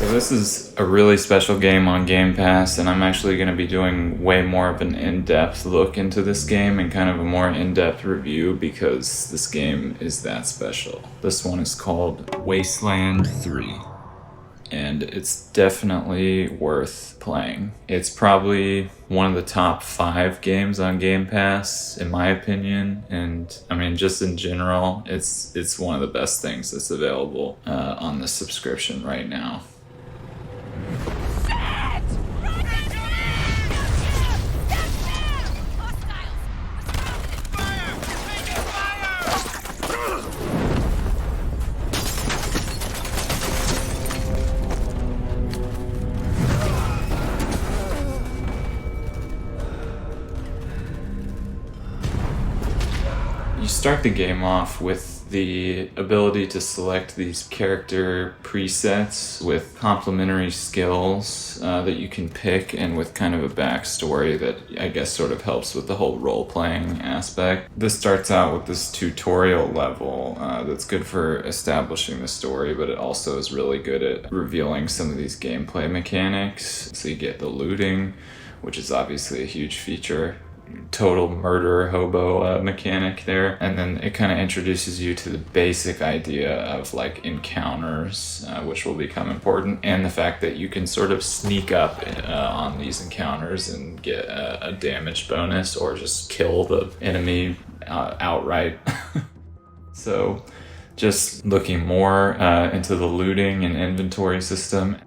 So this is a really special game on Game Pass, and I'm actually going to be doing way more of an in-depth look into this game and kind of a more in-depth review because this game is that special. This one is called Wasteland 3, and it's definitely worth playing. It's probably one of the top 5 games on Game Pass, in my opinion, and I mean, just in general, it's one of the best things that's available on the subscription right now. You start the game off with the ability to select these character presets with complementary skills that you can pick, and with kind of a backstory that I guess sort of helps with the whole role-playing aspect. This starts out with this tutorial level that's good for establishing the story, but it also is really good at revealing some of these gameplay mechanics. So you get the looting, which is obviously a huge feature. Total murder hobo mechanic there, and then it kind of introduces you to the basic idea of like encounters, which will become important, and the fact that you can sort of sneak up on these encounters and get a damage bonus or just kill the enemy outright. So just looking more into the looting and inventory system.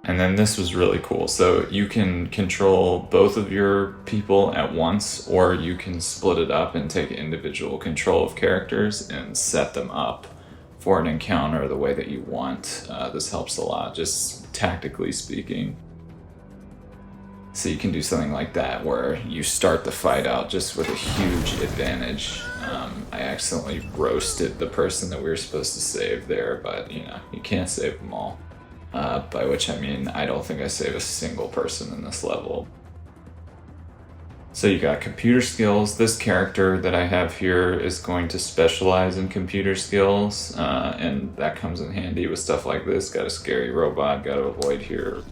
And then this was really cool. So you can control both of your people at once, or you can split it up and take individual control of characters and set them up for an encounter the way that you want. This helps a lot, just tactically speaking. So you can do something like that where you start the fight out just with a huge advantage. I accidentally roasted the person that we were supposed to save there, but you can't save them all. By which I mean, I don't think I save a single person in this level. So you got computer skills. This character that I have here is going to specialize in computer skills, and that comes in handy with stuff like this. Got a scary robot, got to avoid here.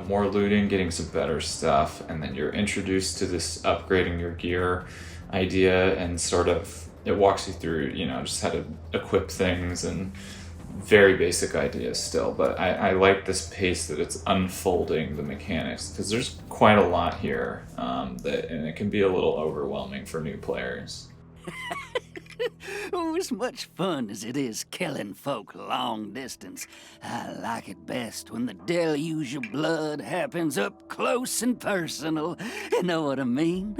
More looting, getting some better stuff, and then you're introduced to this upgrading your gear idea, and sort of it walks you through, just how to equip things, and very basic ideas still. But I like this pace that it's unfolding the mechanics, because there's quite a lot here, and it can be a little overwhelming for new players. Oh, as much fun as it is killing folk long distance, I like it best when the deluge of blood happens up close and personal. You know what I mean?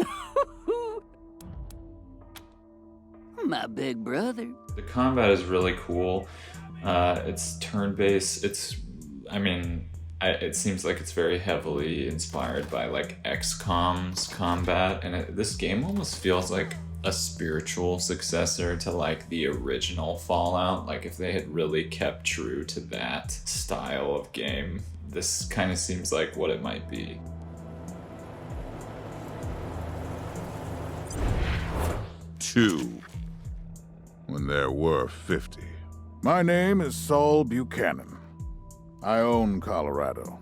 My big brother. The combat is really cool. It's turn-based. It seems like it's very heavily inspired by like XCOM's combat, and this game almost feels like a spiritual successor to like the original Fallout. Like if they had really kept true to that style of game, this kind of seems like what it might be. Two. When there were 50. My name is Saul Buchanan. I own Colorado,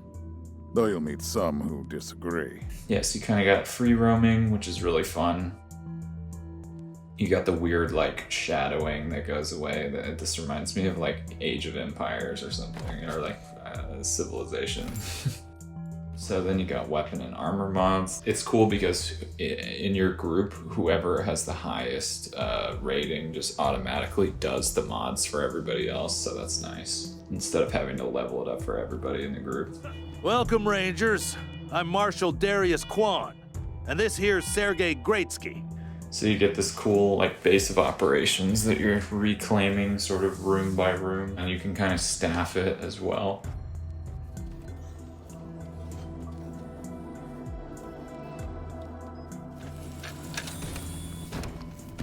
though you'll meet some who disagree. Yes, you kind of got free roaming, which is really fun. You got the weird like shadowing that goes away. This reminds me of like Age of Empires or something, or like Civilization. So then you got weapon and armor mods. It's cool because in your group, whoever has the highest rating just automatically does the mods for everybody else, so that's nice. Instead of having to level it up for everybody in the group. Welcome, Rangers. I'm Marshal Darius Kwan, and this here's Sergei Greatsky. So you get this cool like base of operations that you're reclaiming sort of room by room, and you can kind of staff it as well.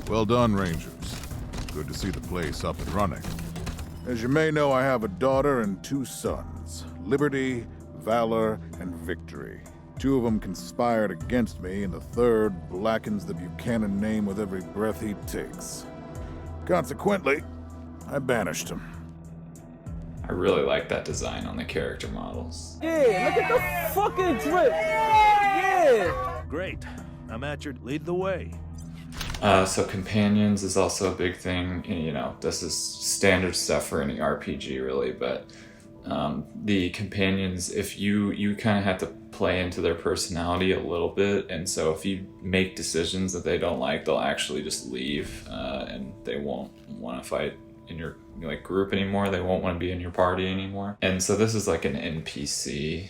Well done, Rangers. Good to see the place up and running. As you may know, I have a daughter and 2 sons, Liberty, Valor, and Victory. 2 of them conspired against me, and the 3rd blackens the Buchanan name with every breath he takes. Consequently, I banished him. I really like that design on the character models. Yeah, look at the fucking drip. Yeah. Great. I'm at your lead the way. So companions is also a big thing. You know, this is standard stuff for any RPG really, but the companions, if you kind of have to play into their personality a little bit, and so if you make decisions that they don't like, they'll actually just leave, and they won't want to fight in your like group anymore. They won't want to be in your party anymore. And so this is like an NPC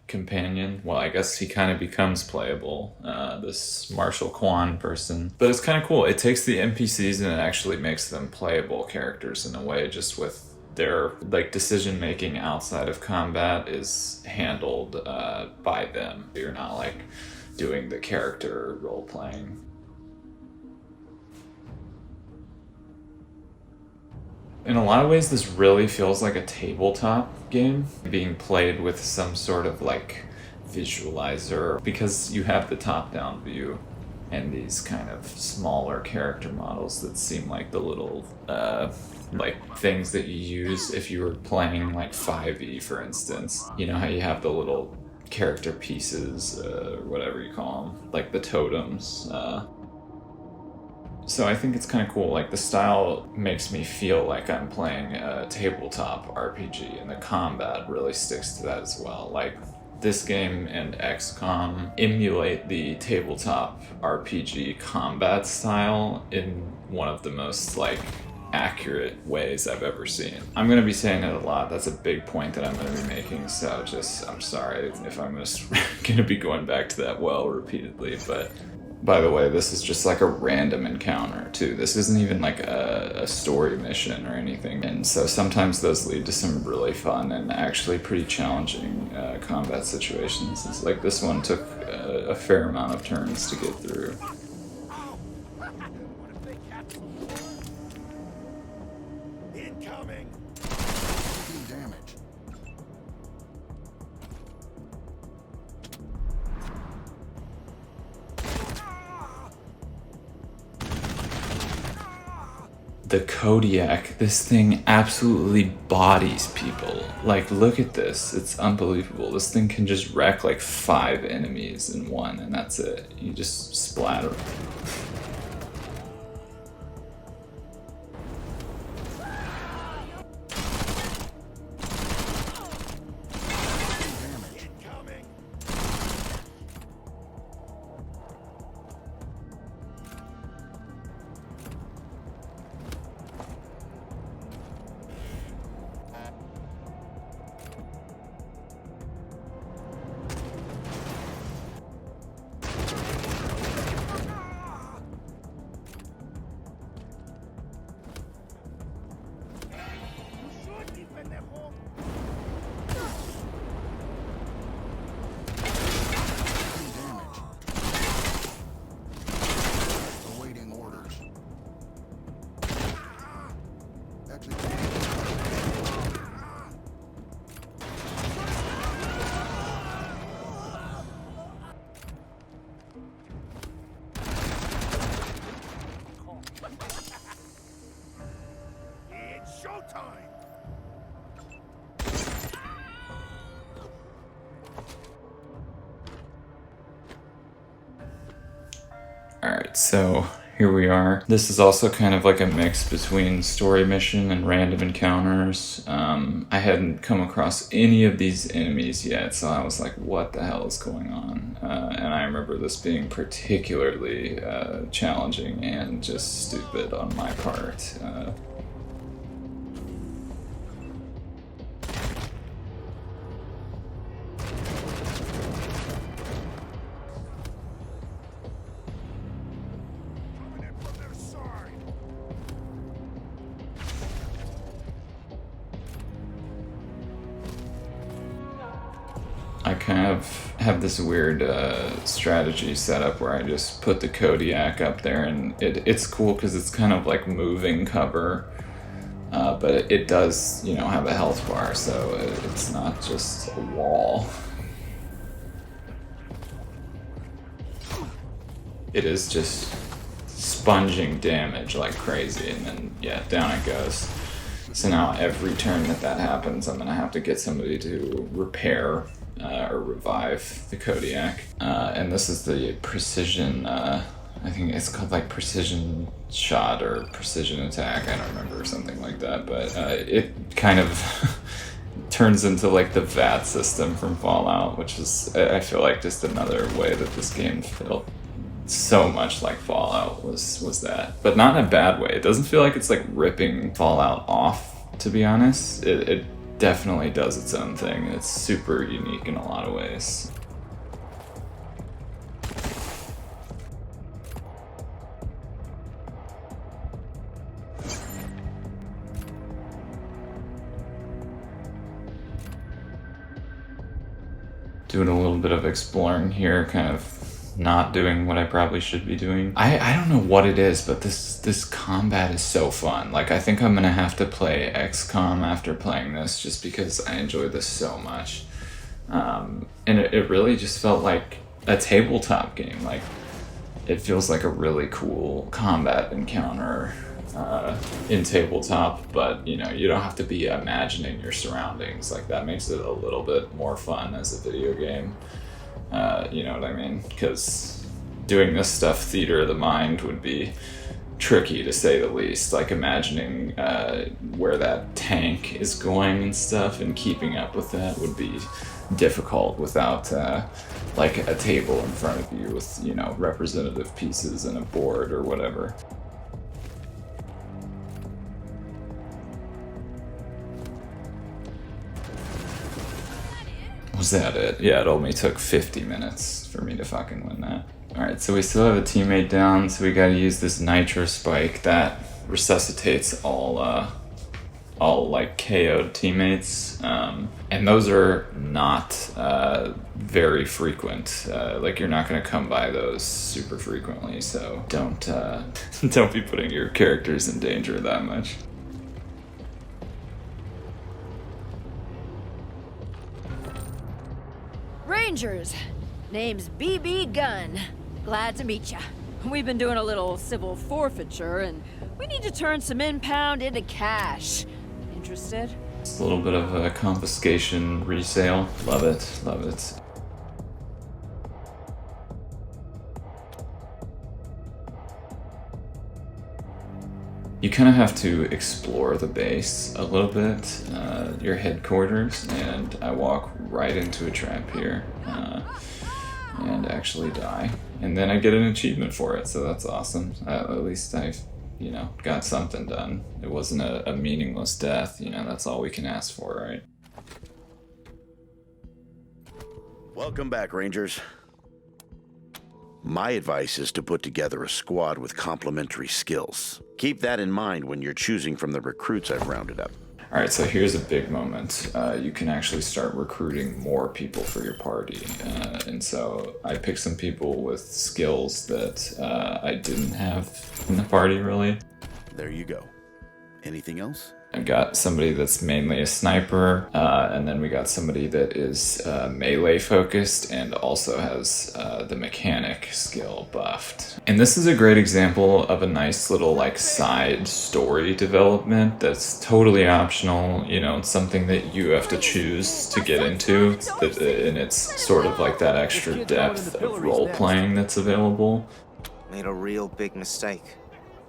companion. Well, I guess he kind of becomes playable, this Marshall Kwan person. But it's kind of cool. It takes the NPCs and it actually makes them playable characters in a way, just with their like decision making outside of combat is handled by them. You're not like doing the character role playing. In a lot of ways, this really feels like a tabletop game being played with some sort of like visualizer, because you have the top-down view and these kind of smaller character models that seem like the little like things that you use if you were playing like 5e, for instance. You know how you have the little character pieces, or whatever you call them, like the totems. So I think it's kind of cool. Like the style makes me feel like I'm playing a tabletop RPG, and the combat really sticks to that as well. Like this game and XCOM emulate the tabletop RPG combat style in one of the most like accurate ways I've ever seen. I'm going to be saying it a lot. That's a big point that I'm going to be making. So just, I'm sorry if I'm just going to be going back to that well repeatedly, but by the way, this is just like a random encounter too. This isn't even like a story mission or anything. And so sometimes those lead to some really fun and actually pretty challenging combat situations. It's like this one took a fair amount of turns to get through. Incoming! Damage. The Kodiak, this thing absolutely bodies people. Like, look at this. It's unbelievable. This thing can just wreck like 5 enemies in one, and that's it. You just splatter. Alright, so here we are. This is also kind of like a mix between story mission and random encounters. I hadn't come across any of these enemies yet, so I was like, what the hell is going on? And I remember this being particularly challenging and just stupid on my part. I kind of have this weird strategy set up where I just put the Kodiak up there, and it's cool because it's kind of like moving cover, but it does, you know, have a health bar, so it's not just a wall. It is just sponging damage like crazy, and then yeah, down it goes. So now every turn that happens, I'm gonna have to get somebody to repair or revive the Kodiak. And this is the precision, I think it's called like precision shot or precision attack, I don't remember, or something like that, but it kind of turns into like the VAT system from Fallout, which is, I feel like, just another way that this game felt so much like Fallout was that. But not in a bad way. It doesn't feel like it's like ripping Fallout off, to be honest. It definitely does its own thing. It's super unique in a lot of ways. Doing a little bit of exploring here, kind of not doing what I probably should be doing. I don't know what it is, but this combat is so fun. Like, I think I'm gonna have to play XCOM after playing this, just because I enjoy this so much. And it really just felt like a tabletop game. Like, it feels like a really cool combat encounter in tabletop, but you know, you don't have to be imagining your surroundings. Like, that makes it a little bit more fun as a video game. You know what I mean? Because doing this stuff, theater of the mind, would be tricky to say the least. Like, imagining where that tank is going and stuff, and keeping up with that would be difficult without like a table in front of you with, you know, representative pieces and a board or whatever. Was that it? Yeah, it only took 50 minutes for me to fucking win that. Alright, so we still have a teammate down, so we gotta use this nitro spike that resuscitates all like KO'd teammates. And those are not very frequent. Like, you're not gonna come by those super frequently, so don't don't be putting your characters in danger that much. Rangers, name's BB Gunn. Glad to meet ya. We've been doing a little civil forfeiture, and we need to turn some impound into cash. Interested? It's a little bit of a confiscation resale. Love it, love it. You kind of have to explore the base a little bit, your headquarters, and I walk right into a trap here and actually die. And then I get an achievement for it, so that's awesome. At least I've, you know, got something done. It wasn't a meaningless death, you know, that's all we can ask for, right? Welcome back, Rangers. My advice is to put together a squad with complementary skills. Keep that in mind when you're choosing from the recruits I've rounded up. Alright, so here's a big moment. You can actually start recruiting more people for your party. And so I picked some people with skills that I didn't have in the party, really. There you go. Anything else? I got somebody that's mainly a sniper, and then we got somebody that is melee focused and also has the mechanic skill buffed. And this is a great example of a nice little like side story development that's totally optional. You know, it's something that you have to choose to get into, and it's sort of like that extra depth of role playing that's available. Made a real big mistake.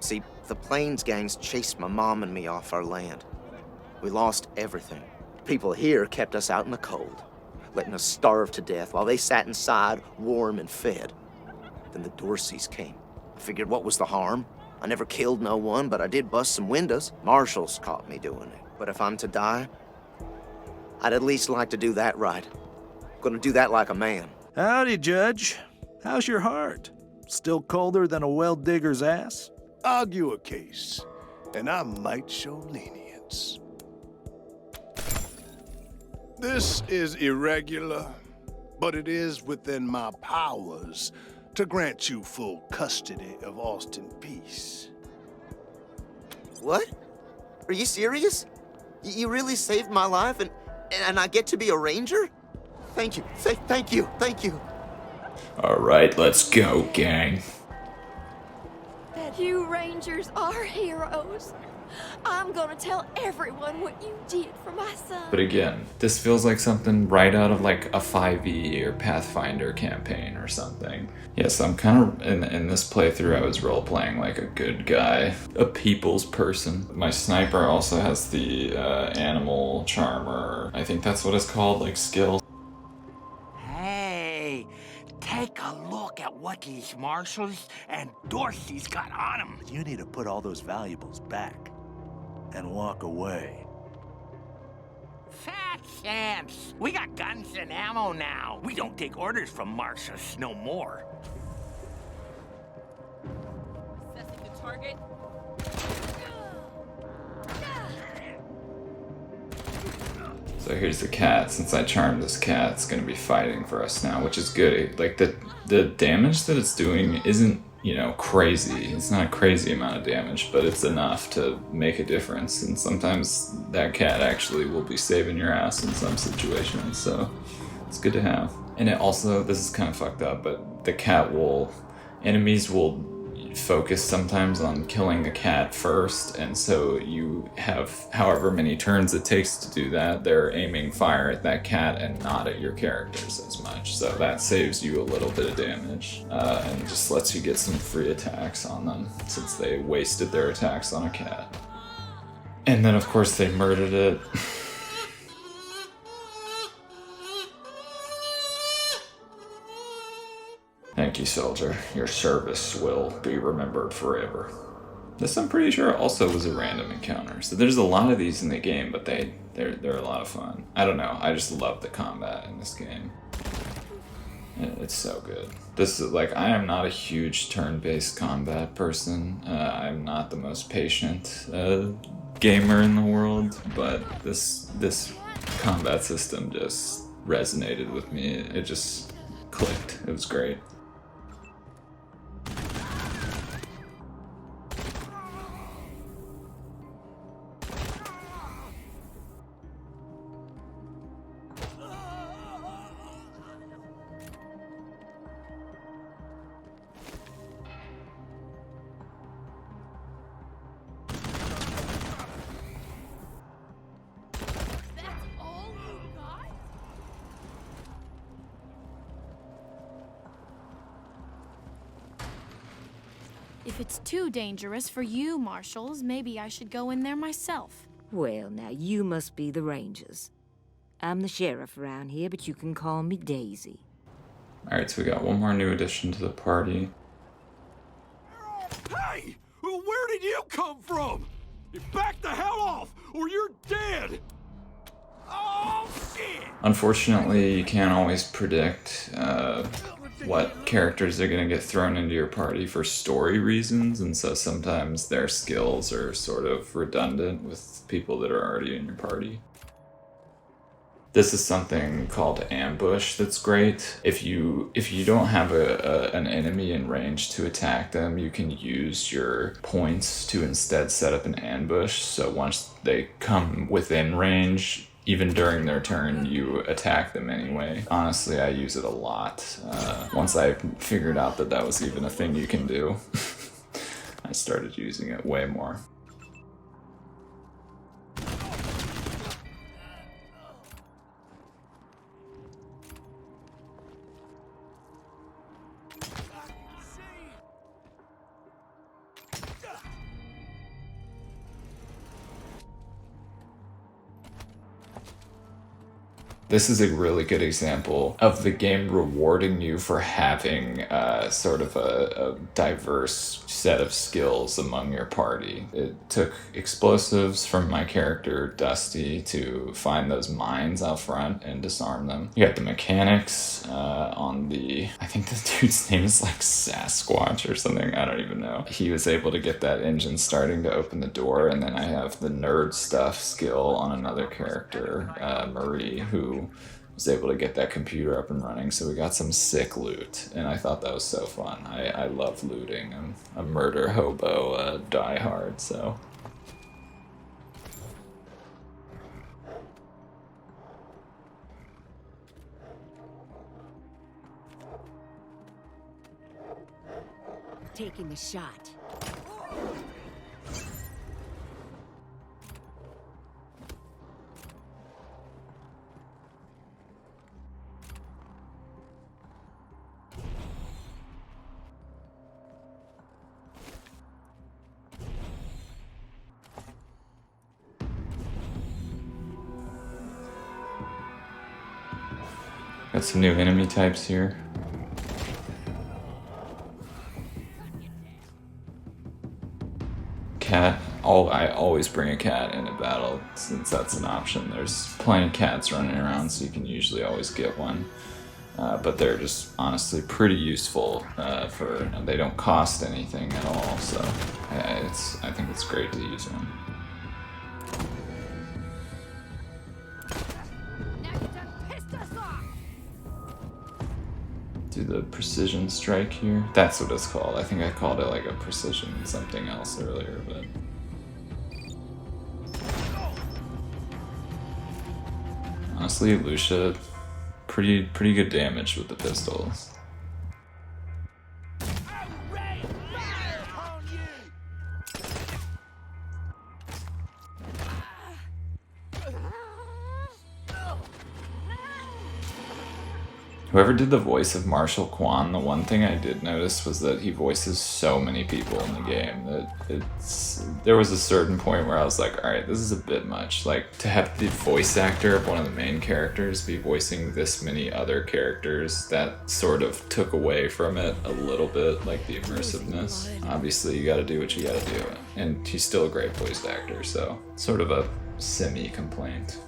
See, the Plains gangs chased my mom and me off our land. We lost everything. People here kept us out in the cold, letting us starve to death while they sat inside, warm and fed. Then the Dorseys came. I figured, what was the harm? I never killed no one, but I did bust some windows. Marshals caught me doing it. But if I'm to die, I'd at least like to do that right. Gonna do that like a man. Howdy, Judge. How's your heart? Still colder than a well digger's ass? Argue a case, and I might show lenience. This is irregular, but it is within my powers to grant you full custody of Austin Peace. What? Are you serious? You really saved my life, and I get to be a ranger? Thank you, thank you, thank you. Alright, let's go, gang. You Rangers are heroes. I'm gonna tell everyone what you did for my son. But again, this feels like something right out of like a 5e or Pathfinder campaign or something. Yes, I'm kind of, in this playthrough, I was role-playing like a good guy, a people's person. My sniper also has the animal charmer, I think that's what it's called, like skill. Hey, take a look at what these marshals and Dorsey's got on them. You need to put all those valuables back and walk away. Fat chance. We got guns and ammo now. We don't take orders from marshals no more. Assessing the target. So here's the cat. Since I charmed this cat, it's gonna be fighting for us now, which is good. Like the damage that it's doing isn't, you know, crazy. It's not a crazy amount of damage, but it's enough to make a difference. And sometimes that cat actually will be saving your ass in some situations. So it's good to have. And it also, this is kind of fucked up, but the cat enemies will focus sometimes on killing the cat first, and so you have however many turns it takes to do that. They're aiming fire at that cat and not at your characters as much, so that saves you a little bit of damage and just lets you get some free attacks on them since they wasted their attacks on a cat. And then of course they murdered it. Thank you, soldier. Your service will be remembered forever. This, I'm pretty sure, also was a random encounter. So there's a lot of these in the game, but they're a lot of fun. I don't know. I just love the combat in this game. It's so good. This is like, I am not a huge turn-based combat person. I'm not the most patient gamer in the world, but this combat system just resonated with me. It just clicked. It was great. If it's too dangerous for you, Marshals, maybe I should go in there myself. Well, now, you must be the Rangers. I'm the sheriff around here, but you can call me Daisy. Alright, so we got one more new addition to the party. Hey! Where did you come from? Back the hell off, or you're dead! Oh, shit! Unfortunately, you can't always predict what characters are going to get thrown into your party for story reasons, and so sometimes their skills are sort of redundant with people that are already in your party. This is something called ambush that's great. If you don't have an enemy in range to attack them, you can use your points to instead set up an ambush. So once they come within range, even during their turn, you attack them anyway. Honestly, I use it a lot. Once I figured out that that was even a thing you can do, I started using it way more. This is a really good example of the game rewarding you for having sort of a diverse set of skills among your party. It took explosives from my character, Dusty, to find those mines out front and disarm them. You got the mechanics on the... I think the dude's name is like Sasquatch or something, I don't even know. He was able to get that engine starting to open the door, and then I have the nerd stuff skill on another character, Marie, who was able to get that computer up and running, so we got some sick loot, and I thought that was so fun. I love looting. I'm a murder hobo, die hard, so... Taking a shot. Got some new enemy types here. Cat. I always bring a cat in a battle since that's an option. There's plenty of cats running around, so you can usually always get one. But they're just honestly pretty useful they don't cost anything at all, so I think it's great to use one. Do the precision strike here. That's what it's called. I think I called it like a precision something else earlier, but honestly, Lucia, pretty good damage with the pistols. Whoever did the voice of Marshall Kwan, the one thing I did notice was that he voices so many people in the game that there was a certain point where I was like, all right, this is a bit much. Like, to have the voice actor of one of the main characters be voicing this many other characters, that sort of took away from it a little bit, like the immersiveness. Obviously, you gotta do what you gotta do. And he's still a great voice actor, so sort of a semi-complaint.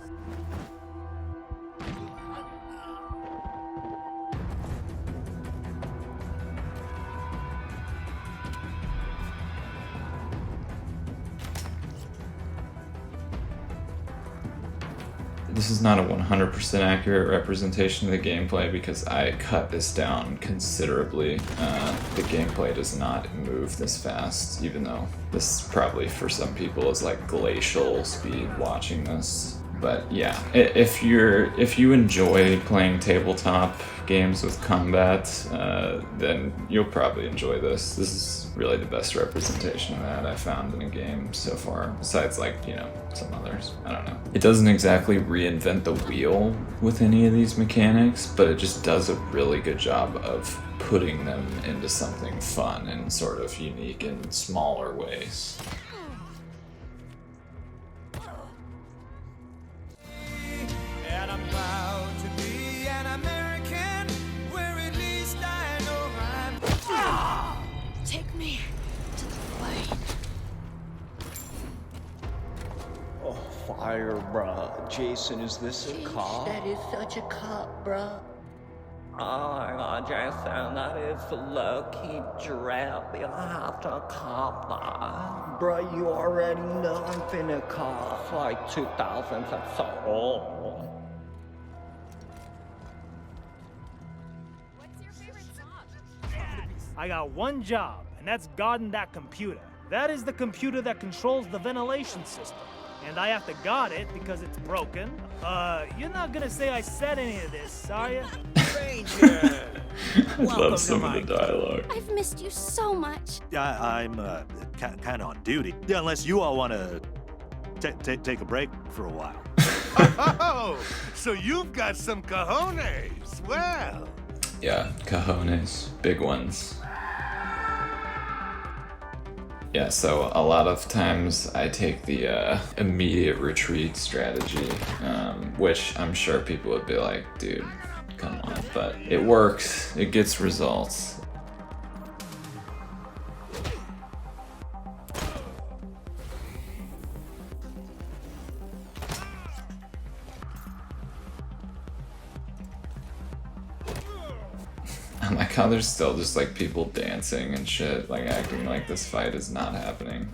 This is not a 100% accurate representation of the gameplay because I cut this down considerably. The gameplay does not move this fast, even though this probably for some people is like glacial speed watching this. But yeah, if you enjoy playing tabletop games with combat, then you'll probably enjoy this. This is really the best representation of that I found in a game so far, besides like, you know, some others. I don't know. It doesn't exactly reinvent the wheel with any of these mechanics, but it just does a really good job of putting them into something fun and sort of unique in smaller ways. And I'm proud to be an American, where at least I know I'm. Take me to the plane. Oh, fire, bruh. Jason, is this a cop? That is such a cop, bruh. Oh my god, Jason, that is a lucky drop. You have to cop that. Bruh, you already know I've been a cop for like 2000, that's so old. I got one job, and that's guarding that computer. That is the computer that controls the ventilation system. And I have to guard it because it's broken. You're not gonna say I said any of this, are you? Ranger! I love some of the dialogue. I've missed you so much. I'm kind of on duty. Yeah, unless you all want to take a break for a while. Oh, so you've got some cojones. Well. Yeah, cojones, big ones. Yeah, so a lot of times I take the immediate retreat strategy, which I'm sure people would be like, dude, come on, but it works, it gets results. I like how there's still just like people dancing and shit, like acting like this fight is not happening.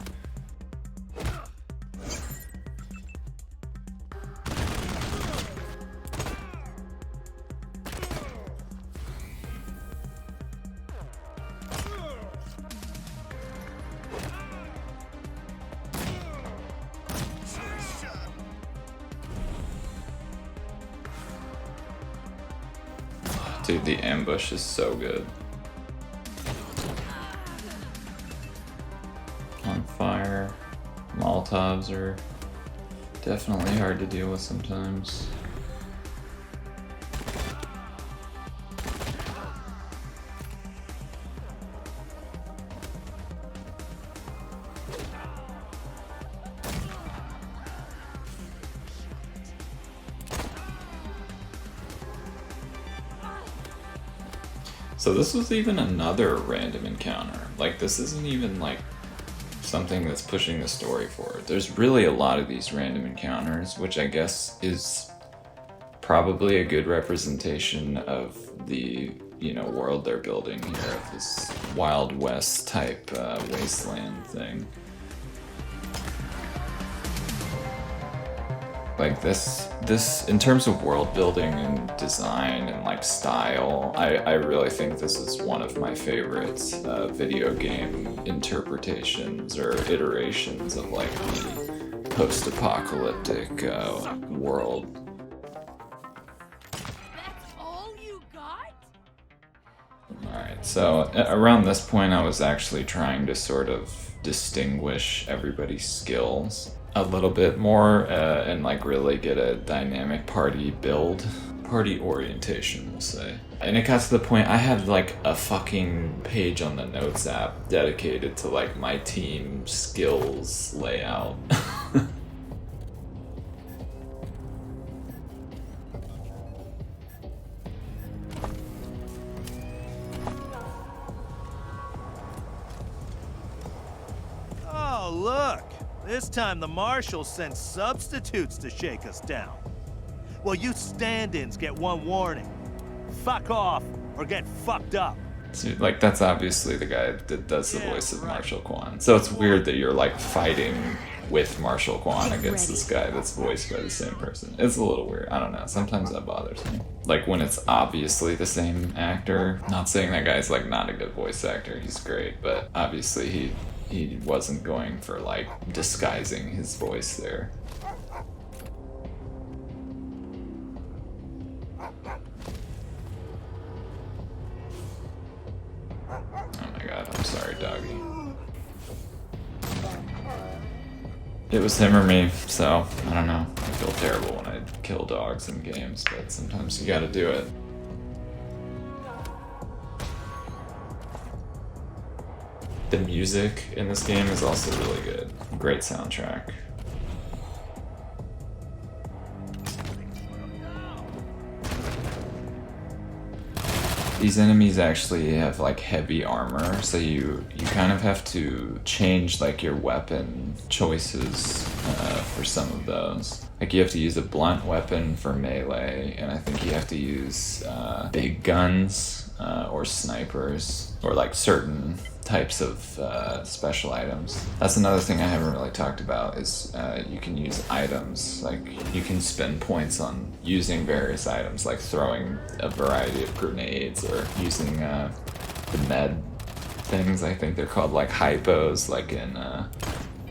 Dude, the ambush is so good. On fire. Molotovs are definitely hard to deal with sometimes. So this was even another random encounter. Like, this isn't even like something that's pushing the story forward. There's really a lot of these random encounters, which I guess is probably a good representation of the, you know, world they're building here, of this Wild West type Wasteland thing. Like this in terms of world building and design and like style, I really think this is one of my favorites video game interpretations or iterations of like the post-apocalyptic world. That's all you got? Alright, so around this point I was actually trying to sort of distinguish everybody's skills a little bit more and like really get a dynamic party orientation, we'll say. And it got to the point I had like a fucking page on the notes app dedicated to like my team skills layout. Oh, look! This time the marshal sent substitutes to shake us down. Well, you stand-ins get one warning. Fuck off, or get fucked up. So, like, that's obviously the guy that does the voice of Marshal Kwan. So it's weird that you're like fighting with Marshal Kwan against this guy that's voiced by the same person. It's a little weird. I don't know. Sometimes that bothers me. Like when it's obviously the same actor. Not saying that guy's like not a good voice actor. He's great, but obviously he wasn't going for like disguising his voice there. Oh my god, I'm sorry, doggy. It was him or me, so I don't know. I feel terrible when I kill dogs in games, but sometimes you gotta do it. The music in this game is also really good. Great soundtrack. These enemies actually have like heavy armor, so you kind of have to change like your weapon choices for some of those. Like you have to use a blunt weapon for melee, and I think you have to use big guns or snipers, or like certain types of special items. That's another thing I haven't really talked about is you can use items. Like you can spend points on using various items, like throwing a variety of grenades or using the med things. I think they're called like hypos, like in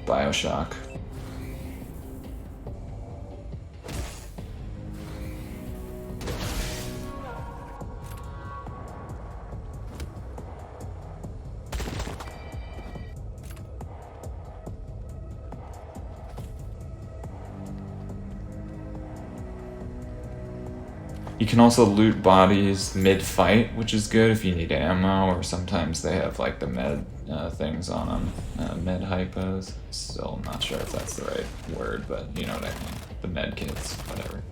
Bioshock. You can also loot bodies mid-fight, which is good if you need ammo, or sometimes they have like the med things on them, med hypos. Still not sure if that's the right word, but you know what I mean. The med kits, whatever.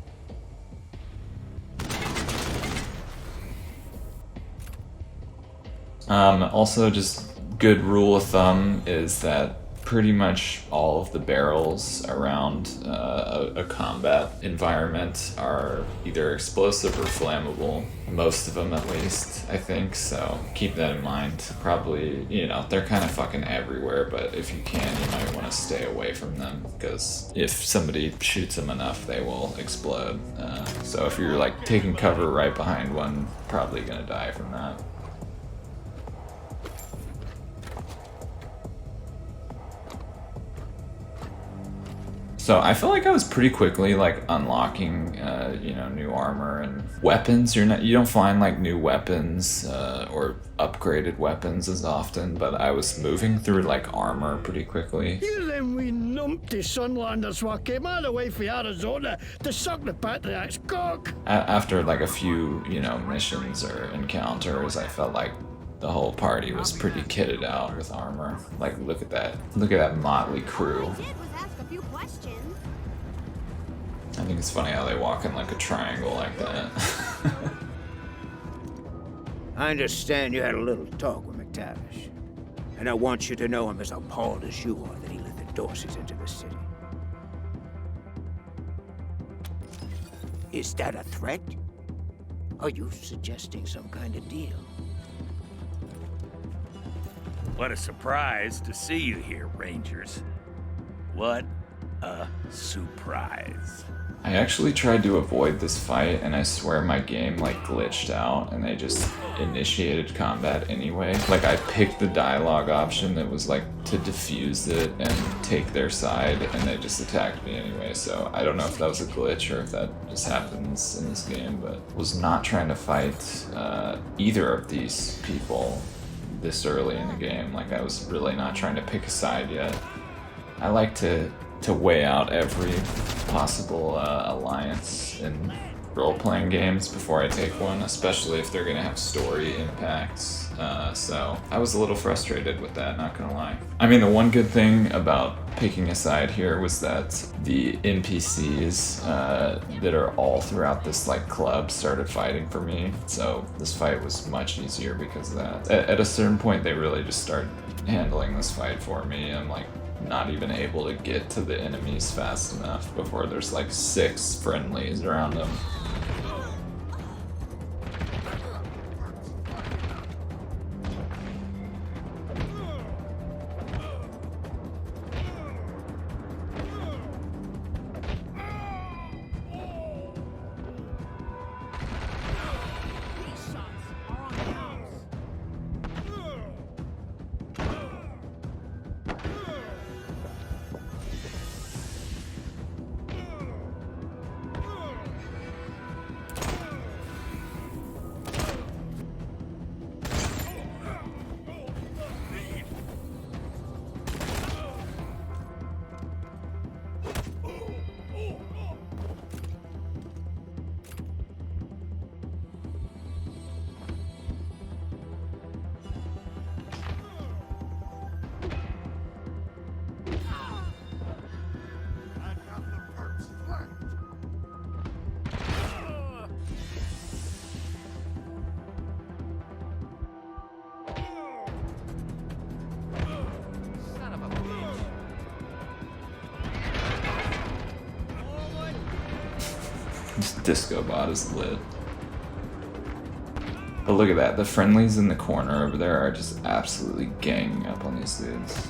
Also, just good rule of thumb is that pretty much all of the barrels around a combat environment are either explosive or flammable. Most of them, at least, I think, so keep that in mind. Probably, you know, they're kind of fucking everywhere, but if you can, you might want to stay away from them, because if somebody shoots them enough, they will explode. So if you're like taking cover right behind one, probably gonna die from that. So I feel like I was pretty quickly like unlocking, you know, new armor and weapons. You don't find like new weapons or upgraded weapons as often, but I was moving through like armor pretty quickly. You them wee numpty Sunlanders what came all the way from Arizona to suck the Patriarch's cock. After like a few, you know, missions or encounters, I felt like the whole party was pretty kitted out with armor. Like, look at that motley crew. I think it's funny how they walk in like a triangle like that. I understand you had a little talk with McTavish. And I want you to know I'm as appalled as you are that he let the Dorseys into the city. Is that a threat? Are you suggesting some kind of deal? What a surprise to see you here, Rangers. What a surprise. I actually tried to avoid this fight, and I swear my game like glitched out and they just initiated combat anyway. Like I picked the dialogue option that was like to defuse it and take their side, and they just attacked me anyway. So I don't know if that was a glitch or if that just happens in this game, but was not trying to fight either of these people this early in the game. Like I was really not trying to pick a side yet. I like to weigh out every possible alliance in role-playing games before I take one, especially if they're gonna have story impacts. So I was a little frustrated with that, not gonna lie. I mean, the one good thing about picking a side here was that the NPCs that are all throughout this like club started fighting for me. So this fight was much easier because of that. At a certain point, they really just started handling this fight for me. I'm like not even able to get to the enemies fast enough before there's like 6 friendlies around them. This disco bot is lit. But look at that, the friendlies in the corner over there are just absolutely ganging up on these dudes.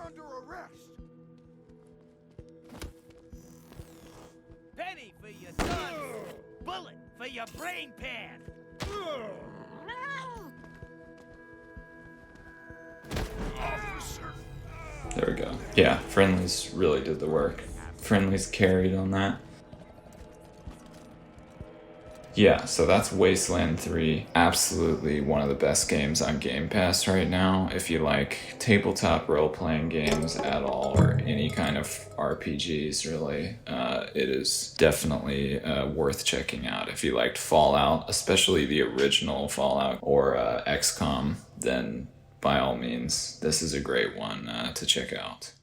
Under arrest! Penny for your sons! Bullet for your brain pad! Officer! There we go. Yeah, friendlies really did the work. Friendlies carried on that. Yeah, so that's Wasteland 3. Absolutely one of the best games on Game Pass right now. If you like tabletop role-playing games at all, or any kind of RPGs really, it is definitely worth checking out. If you liked Fallout, especially the original Fallout, or XCOM, then by all means, this is a great one to check out.